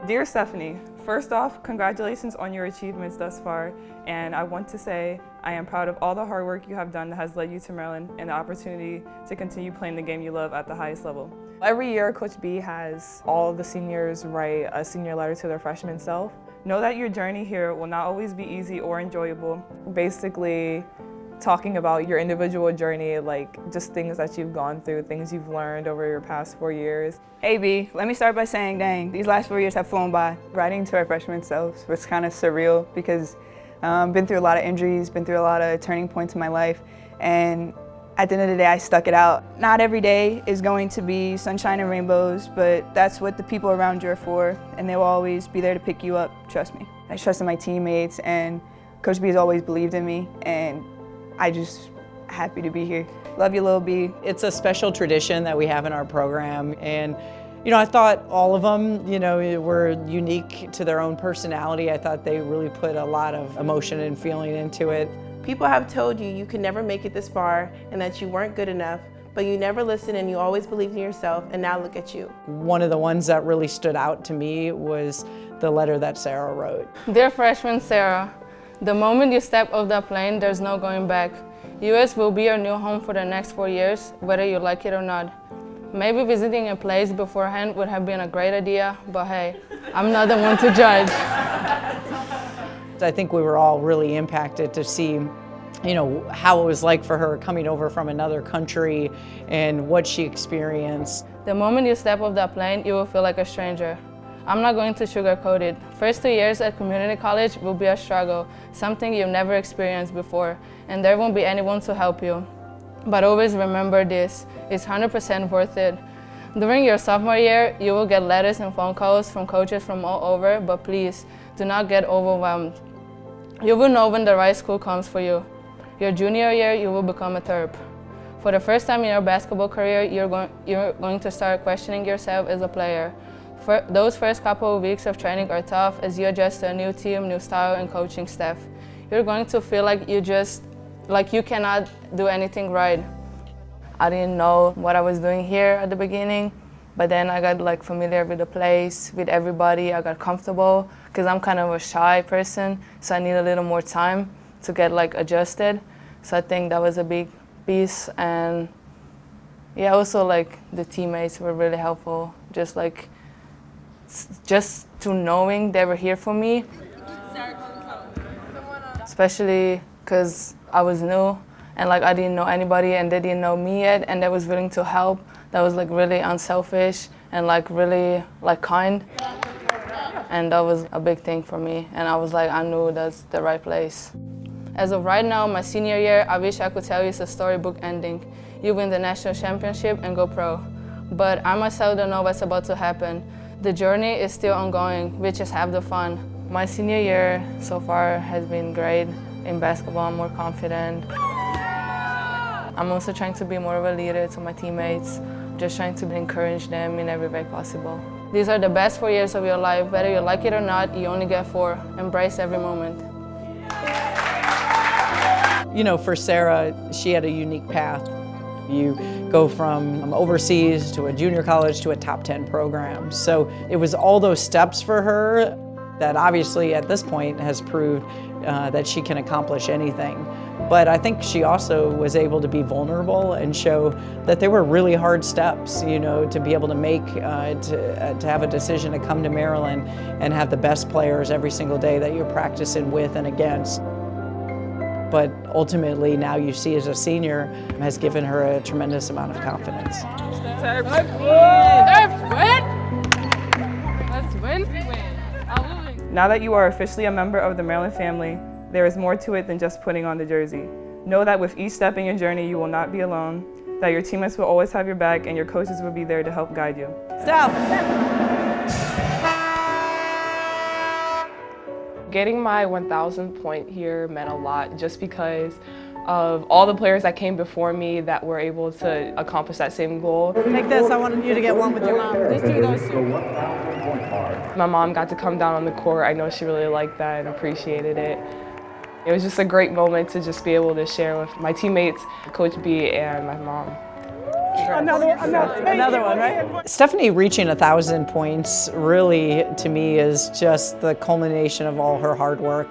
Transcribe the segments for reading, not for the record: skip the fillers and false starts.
Dear Stephanie, first off, congratulations on your achievements thus far, and I want to say I am proud of all the hard work you have done that has led you to Maryland and the opportunity to continue playing the game you love at the highest level. Every year, Coach B has all of the seniors write a senior letter to their freshman self. Know that your journey here will not always be easy or enjoyable. Basically, talking about your individual journey, like just things that you've gone through, things you've learned over your past 4 years. Hey B, let me start by saying, dang, these last 4 years have flown by. Writing to our freshman selves was kind of surreal because been through a lot of injuries, been through a lot of turning points in my life, and at the end of the day, I stuck it out. Not every day is going to be sunshine and rainbows, but that's what the people around you are for, and they will always be there to pick you up, trust me. I trusted my teammates, and Coach B has always believed in me, and I just happy to be here. Love you, Lil B. It's a special tradition that we have in our program, and I thought all of them, were unique to their own personality. I thought they really put a lot of emotion and feeling into it. People have told you you could never make it this far and that you weren't good enough, but you never listened and you always believed in yourself, and now look at you. One of the ones that really stood out to me was the letter that Sarah wrote. Dear freshman Sarah, the moment you step off that plane, there's no going back. US will be your new home for the next 4 years, whether you like it or not. Maybe visiting a place beforehand would have been a great idea, but hey, I'm not the one to judge. I think we were all really impacted to see how it was like for her coming over from another country and what she experienced. The moment you step off that plane, you will feel like a stranger. I'm not going to sugarcoat it. First 2 years at community college will be a struggle, something you've never experienced before, and there won't be anyone to help you. But always remember this, it's 100% worth it. During your sophomore year, you will get letters and phone calls from coaches from all over, but please, do not get overwhelmed. You will know when the right school comes for you. Your junior year, you will become a Terp. For the first time in your basketball career, you're going to start questioning yourself as a player. Those first couple of weeks of training are tough as you adjust to a new team, new style, and coaching staff. You're going to feel like you cannot do anything right. I didn't know what I was doing here at the beginning, but then I got familiar with the place, with everybody. I got comfortable because I'm kind of a shy person, so I need a little more time to get adjusted. So I think that was a big piece, and yeah, also the teammates were really helpful. Just to knowing they were here for me, especially because I was new and I didn't know anybody and they didn't know me yet, and they was willing to help. That was really unselfish and really kind, and that was a big thing for me, and I was I knew that's the right place. As of right now, my senior year, I wish I could tell you it's a storybook ending. You win the national championship and go pro, but I myself don't know what's about to happen. The journey is still ongoing, which is half the fun. My senior year so far has been great. In basketball, I'm more confident. I'm also trying to be more of a leader to my teammates, just trying to encourage them in every way possible. These are the best 4 years of your life. Whether you like it or not, you only get 4. Embrace every moment. For Sarah, she had a unique path. You go from overseas to a junior college to a top 10 program. So it was all those steps for her that obviously at this point has proved that she can accomplish anything. But I think she also was able to be vulnerable and show that there were really hard steps, to be able to make, to have a decision to come to Maryland and have the best players every single day that you're practicing with and against. But ultimately, now you see as a senior, has given her a tremendous amount of confidence. Let's win! Now that you are officially a member of the Maryland family, there is more to it than just putting on the jersey. Know that with each step in your journey, you will not be alone, that your teammates will always have your back, and your coaches will be there to help guide you. Stop! Getting my 1,000th point here meant a lot just because of all the players that came before me that were able to accomplish that same goal. Take this, I wanted you to get one with your mom. Just do those two. My mom got to come down on the court. I know she really liked that and appreciated it. It was just a great moment to just be able to share with my teammates, Coach B, and my mom. Another one, right? Stephanie reaching 1,000 points really, to me, is just the culmination of all her hard work.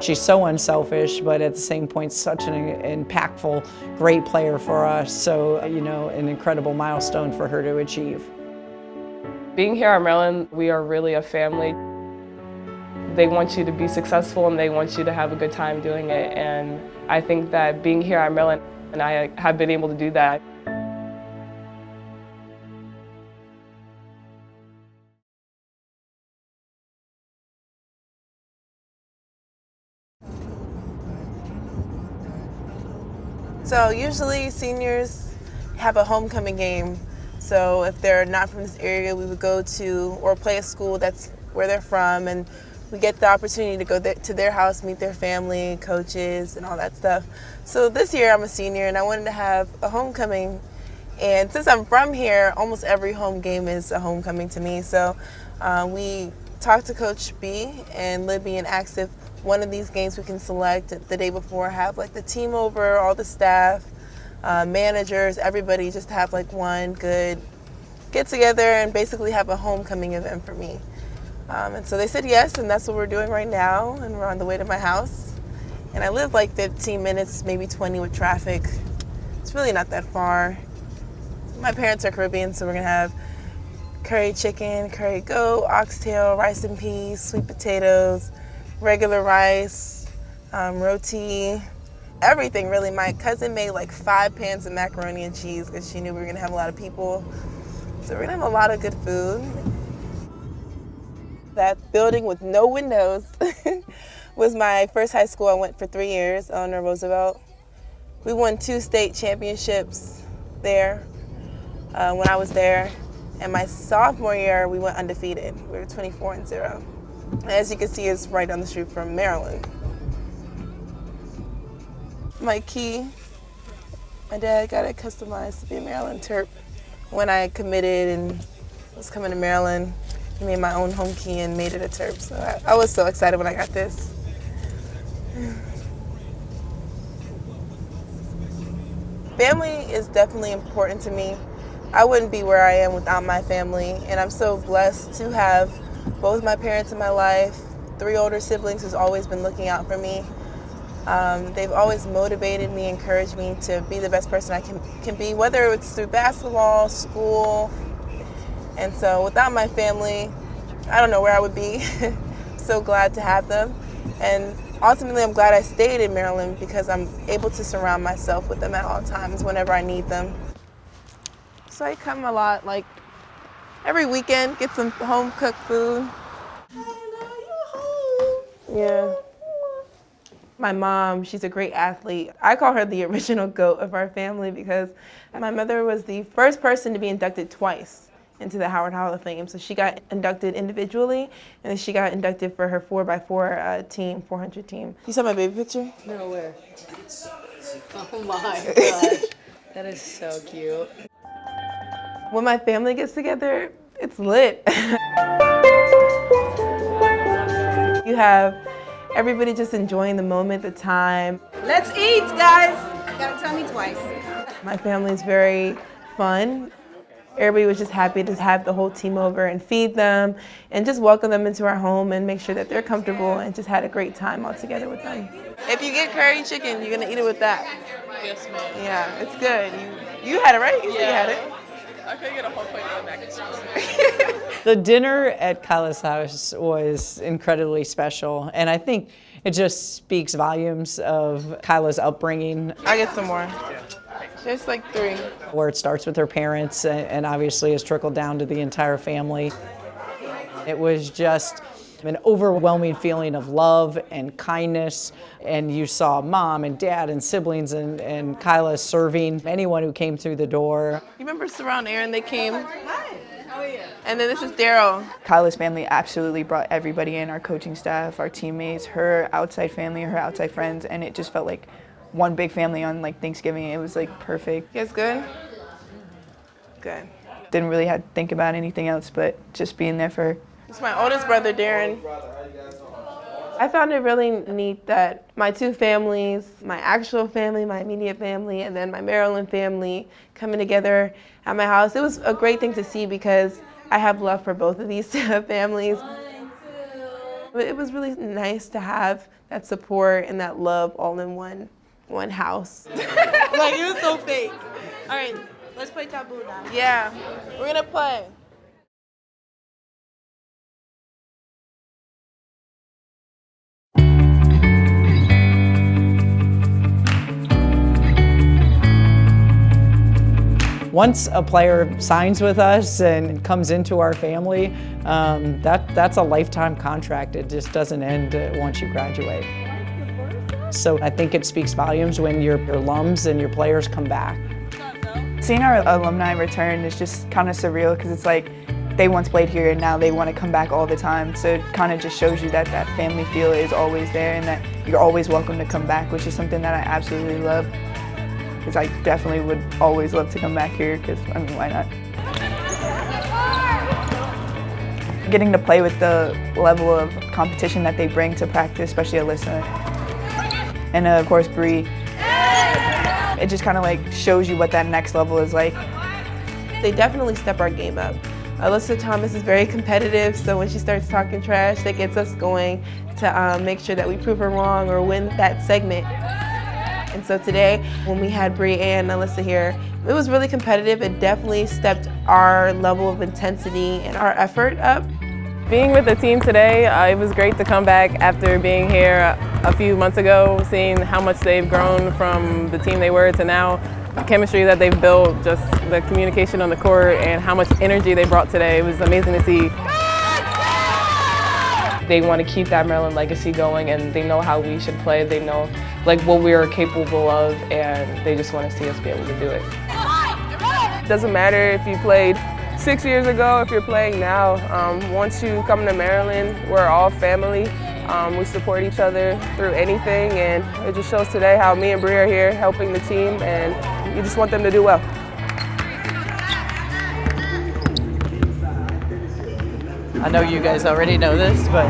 She's so unselfish, but at the same point, such an impactful, great player for us. So, you know, an incredible milestone for her to achieve. Being here at Maryland, we are really a family. They want you to be successful and they want you to have a good time doing it. And I think that being here at Maryland, and I have been able to do that. So usually seniors have a homecoming game. So if they're not from this area, we would go to or play a school that's where they're from, and we get the opportunity to go to their house, meet their family, coaches, and all that stuff. So this year I'm a senior and I wanted to have a homecoming. And since I'm from here, almost every home game is a homecoming to me. So we talked to Coach B and Libby and asked if one of these games we can select the day before, have like the team over, all the staff, managers, everybody, just have like one good get together and basically have a homecoming event for me. And so they said yes, and that's what we're doing right now, and we're on the way to my house. And I live like 15 minutes, maybe 20 with traffic. It's really not that far. My parents are Caribbean, so we're gonna have curry chicken, curry goat, oxtail, rice and peas, sweet potatoes, regular rice, roti, everything really. My cousin made like 5 pans of macaroni and cheese because she knew we were gonna have a lot of people. So we're gonna have a lot of good food. That building with no windows was my first high school I went for 3 years, Eleanor Roosevelt. We won 2 state championships there when I was there. And my sophomore year, we went undefeated. We were 24-0. And as you can see, it's right down the street from Maryland. My key, my dad got it customized to be a Maryland Terp. When I committed and was coming to Maryland, I made my own home key and made it a Terp. So I was so excited when I got this. Family is definitely important to me. I wouldn't be where I am without my family, and I'm so blessed to have both my parents in my life, 3 older siblings who's always been looking out for me. They've always motivated me, encouraged me to be the best person I can be, whether it's through basketball, school. And so without my family, I don't know where I would be. So glad to have them. And ultimately, I'm glad I stayed in Maryland because I'm able to surround myself with them at all times whenever I need them. So I come a lot, like every weekend, get some home cooked food. Yeah. My mom, she's a great athlete. I call her the original GOAT of our family because my mother was the first person to be inducted twice into the Howard Hall of Fame. So she got inducted individually, and then she got inducted for her 4x4 team, 400 team. You saw my baby picture? No way. Oh my gosh. That is so cute. When my family gets together, it's lit. You have everybody just enjoying the moment, the time. Let's eat, guys. You gotta tell me twice. My family is very fun. Everybody was just happy to have the whole team over and feed them and just welcome them into our home and make sure that they're comfortable, and just had a great time all together with them. If you get curry chicken, you're gonna eat it with that. Yes, ma'am. Yeah, it's good. You had it, right? You said you had it. I could get a whole plate of mac and cheese. The dinner at Kyla's house was incredibly special, and I think it just speaks volumes of Kyla's upbringing. I get some more. Just like 3. Where it starts with her parents and obviously has trickled down to the entire family. It was just an overwhelming feeling of love and kindness, and you saw mom and dad and siblings and Kyla serving anyone who came through the door. You remember Surround Aaron? They came. Hi. How are you? And then this is Daryl. Kyla's family absolutely brought everybody in, our coaching staff, our teammates, her outside family, her outside friends, and it just felt like one big family on like Thanksgiving. It was like perfect. You guys good? Good. Didn't really have to think about anything else but just being there for her. It's my oldest brother, Darren. I found it really neat that my two families, my actual family, my immediate family, and then my Maryland family coming together at my house. It was a great thing to see because I have love for both of these families. It was really nice to have that support and that love all in one house. Like, it was so fake. All right, let's play Taboo now. Yeah, we're gonna play. Once a player signs with us and comes into our family, that's a lifetime contract. It just doesn't end once you graduate. So I think it speaks volumes when your alums and your players come back. Seeing our alumni return is just kind of surreal because it's like they once played here and now they want to come back all the time. So it kind of just shows you that that family feel is always there and that you're always welcome to come back, which is something that I absolutely love. Because I definitely would always love to come back here because, I mean, why not? Getting to play with the level of competition that they bring to practice, especially Alyssa. And of course, Bree. It just kind of like shows you what that next level is like. They definitely step our game up. Alyssa Thomas is very competitive, so when she starts talking trash, that gets us going to make sure that we prove her wrong or win that segment. And so today, when we had Bree and Alyssa here, it was really competitive. It definitely stepped our level of intensity and our effort up. Being with the team today, it was great to come back after being here a few months ago, seeing how much they've grown from the team they were to now, the chemistry that they've built, just the communication on the court, and how much energy they brought today. It was amazing to see. They want to keep that Maryland legacy going, and they know how we should play. They know like what we are capable of, and they just want to see us be able to do it. It doesn't matter if you played 6 years ago, if you're playing now. Once you come to Maryland, we're all family. We support each other through anything, and it just shows today how me and Bree are here helping the team, and you just want them to do well. I know you guys already know this, but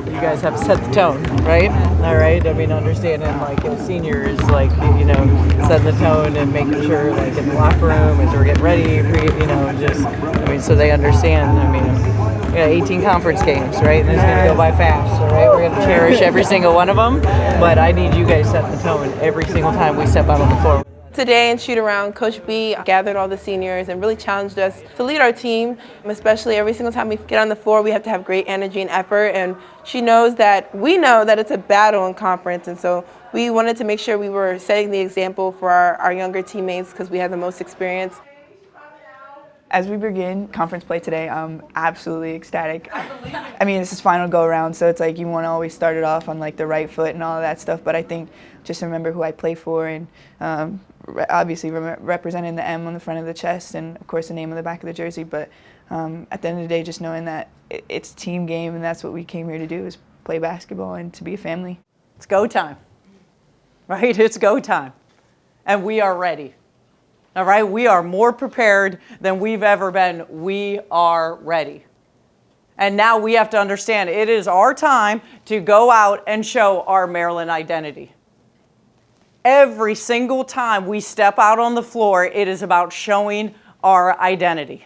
you guys have set the tone, right? All right. I mean, understanding like as seniors, like you know, setting the tone and making sure, like in the locker room as we're getting ready, you know, just I mean, so they understand. I mean, 18 conference games, right? And it's gonna go by fast, all right? We're gonna cherish every single one of them, but I need you guys setting the tone every single time we step out on the floor. Today in shoot around, Coach B gathered all the seniors and really challenged us to lead our team, especially every single time we get on the floor, we have to have great energy and effort. And she knows that we know that it's a battle in conference. And so we wanted to make sure we were setting the example for our younger teammates because we have the most experience. As we begin conference play today, I'm absolutely ecstatic. I mean, this is final go around, so it's like you want to always start it off on like the right foot and all of that stuff. But I think just remember who I play for and obviously representing the M on the front of the chest and of course the name on the back of the jersey. But at the end of the day, just knowing that it's a team game and that's what we came here to do is play basketball and to be a family. It's go time, right? It's go time, and we are ready. All right, we are more prepared than we've ever been. We are ready. And now we have to understand it is our time to go out and show our Maryland identity. Every single time we step out on the floor, it is about showing our identity.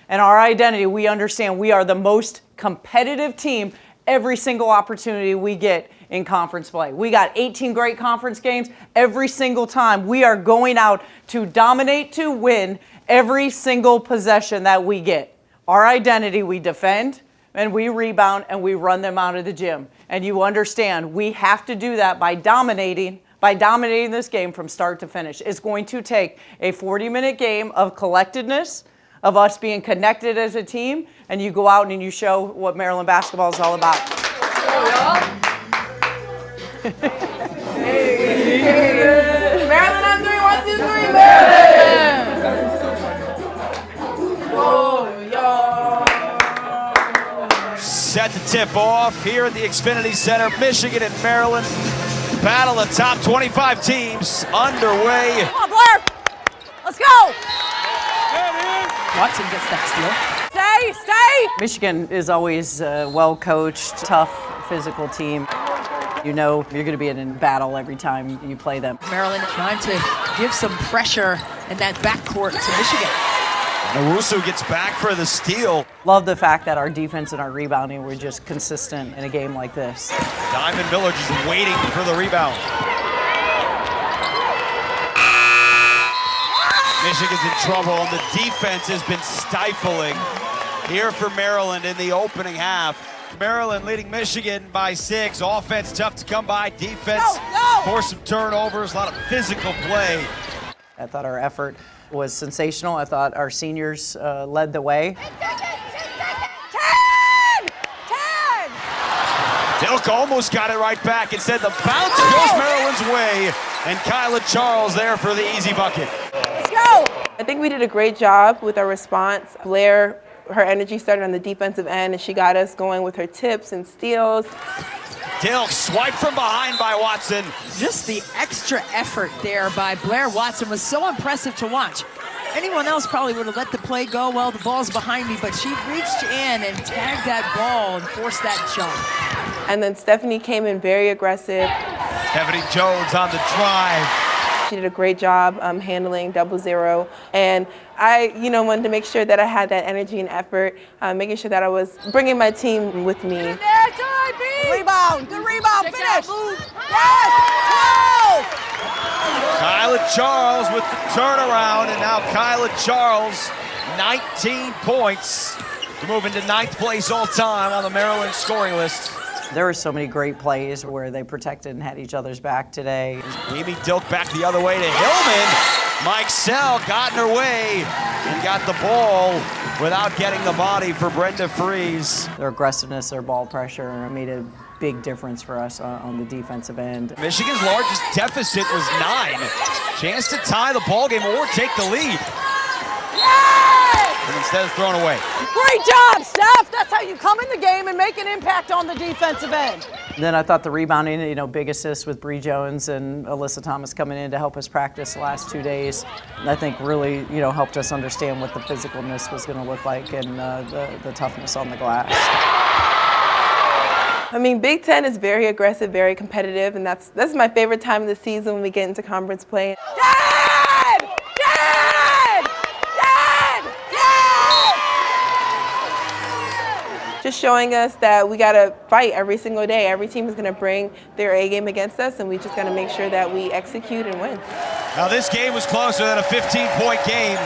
And our identity, we understand we are the most competitive team every single opportunity we get in conference play. We got 18 great conference games. Every single time we are going out to dominate, to win every single possession that we get. Our identity, we defend and we rebound and we run them out of the gym. And you understand we have to do that by dominating this game from start to finish. It's going to take a 40-minute game of collectedness, of us being connected as a team, and you go out and you show what Maryland basketball is all about. Maryland on 3, 1, 2, 3, Maryland! Set to tip off here at the Xfinity Center. Michigan and Maryland. Battle of top 25 teams underway. Come on, Blair! Let's go! Watson gets that steal. Stay! Michigan is always well coached, tough physical team. You know you're going to be in battle every time you play them. Maryland trying to give some pressure in that backcourt to Michigan. Owusu gets back for the steal. Love the fact that our defense and our rebounding were just consistent in a game like this. Diamond Miller just waiting for the rebound. Michigan's in trouble, and the defense has been stifling here for Maryland in the opening half. Maryland leading Michigan by 6. Offense tough to come by. Defense forced some turnovers, a lot of physical play. I thought our effort was sensational. I thought our seniors led the way. 10! Dilk almost got it right back. Instead, the bounce goes Maryland's way, and Kyla Charles there for the easy bucket. Let's go! I think we did a great job with our response. Blair, her energy started on the defensive end, and she got us going with her tips and steals. Dilk swiped from behind by Watson. Just the extra effort there by Blair Watson was so impressive to watch. Anyone else probably would have let the play go, well, the ball's behind me, but she reached in and tagged that ball and forced that jump. And then Stephanie came in very aggressive. Stephanie Jones on the drive. She did a great job handling 0-0. And I, wanted to make sure that I had that energy and effort, making sure that I was bringing my team with me. Rebound, good rebound, finish! Yes! Close! Kyla Charles with the turnaround, and now Kyla Charles, 19 points to move into 9th place all time on the Maryland scoring list. There were so many great plays where they protected and had each other's back today. Amy Dilk back the other way to Hillman. Mike Sell got in her way and got the ball without getting the body for Brenda Freeze. Their aggressiveness, their ball pressure made a big difference for us on the defensive end. Michigan's largest deficit was 9. Chance to tie the ball game or take the lead. And instead it's thrown away. Great job, Steph! That's how you come in the game and make an impact on the defensive end. And then I thought the rebounding, big assist with Bree Jones and Alyssa Thomas coming in to help us practice the last 2 days. And I think really, helped us understand what the physicalness was going to look like and the toughness on the glass. I mean, Big Ten is very aggressive, very competitive, and that's my favorite time of the season when we get into conference play. Dad! Dad! Dad! Yes! Just showing us that we got to fight every single day. Every team is going to bring their A game against us, and we just got to make sure that we execute and win. Now this game was closer than a 15-point game.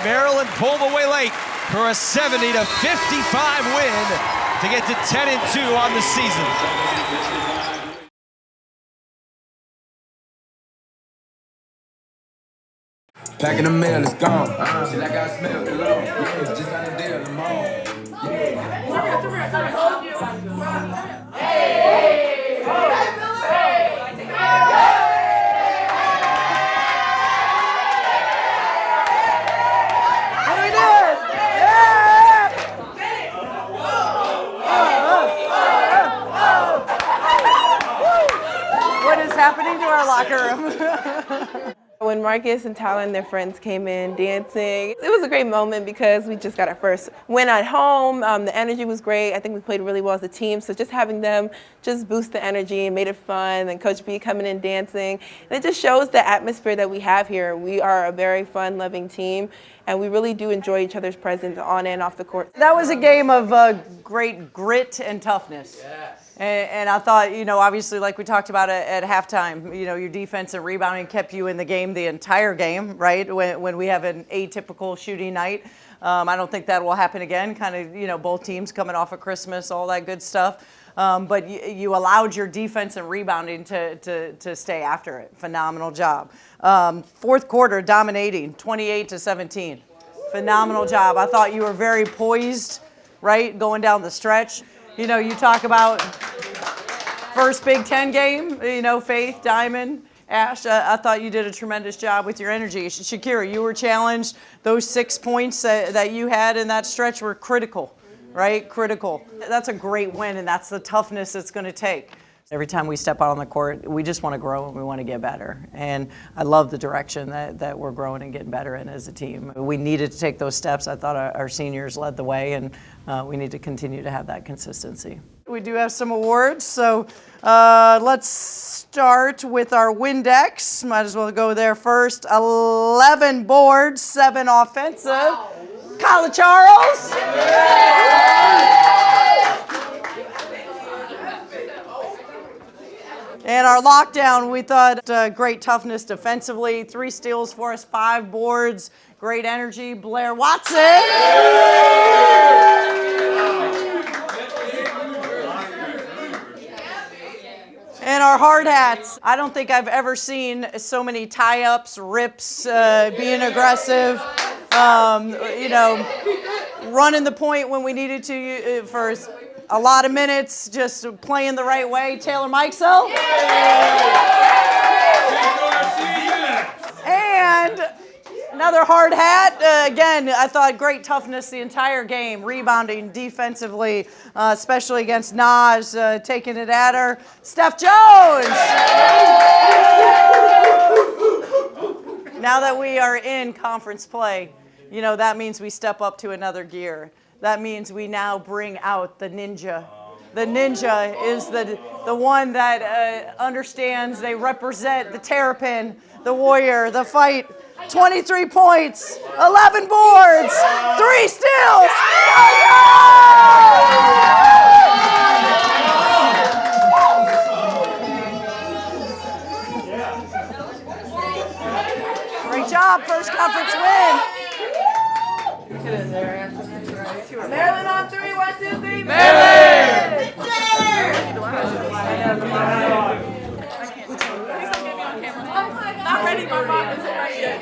Maryland pulled away late for a 70-55 win to get to 10-2 on the season. Back in the mail, it's gone. Shit like I smell cologne. Yeah, it's just on the deal, I'm on. What is happening to our locker room? When Marcus and Tyler and their friends came in dancing, it was a great moment because we just got our first win at home. The energy was great. I think we played really well as a team. So just having them just boost the energy and made it fun. And Coach B coming in dancing. And it just shows the atmosphere that we have here. We are a very fun, loving team. And we really do enjoy each other's presence on and off the court. That was a game of great grit and toughness. Yes. And I thought, obviously, like we talked about at halftime, your defense and rebounding kept you in the game the entire game, right? When we have an atypical shooting night. I don't think that will happen again, kind of, both teams coming off of Christmas, all that good stuff. But you allowed your defense and rebounding to stay after it. Phenomenal job. Fourth quarter, dominating, 28-17. Phenomenal job. I thought you were very poised, right, going down the stretch. You talk about first Big Ten game, Faith, Diamond, Ash. I thought you did a tremendous job with your energy. Shakira, you were challenged. Those 6 points that you had in that stretch were critical, right? Critical. That's a great win, and that's the toughness it's going to take. Every time we step out on the court, we just want to grow and we want to get better. And I love the direction that we're growing and getting better in as a team. We needed to take those steps. I thought our seniors led the way, and we need to continue to have that consistency. We do have some awards, so let's start with our Windex. Might as well go there first. 11 boards, 7 offensive. Wow. Kyla Charles. And our lockdown, we thought great toughness defensively. 3 steals for us, 5 boards, great energy. Blair Watson. And our hard hats. I don't think I've ever seen so many tie-ups, rips, being aggressive, running the point when we needed to for a lot of minutes, just playing the right way. Taylor Mikesell. And another hard hat. Again, I thought great toughness the entire game, rebounding defensively, especially against Naj, taking it at her. Steph Jones. Now that we are in conference play, that means we step up to another gear. That means we now bring out the ninja. The ninja is the one that understands, they represent the terrapin, the warrior, the fight. 23 points, 11 boards, 3 steals. Great job, first conference win. Maryland on 3, 1, 2, 3. Maryland! Not ready, my mom isn't right yet.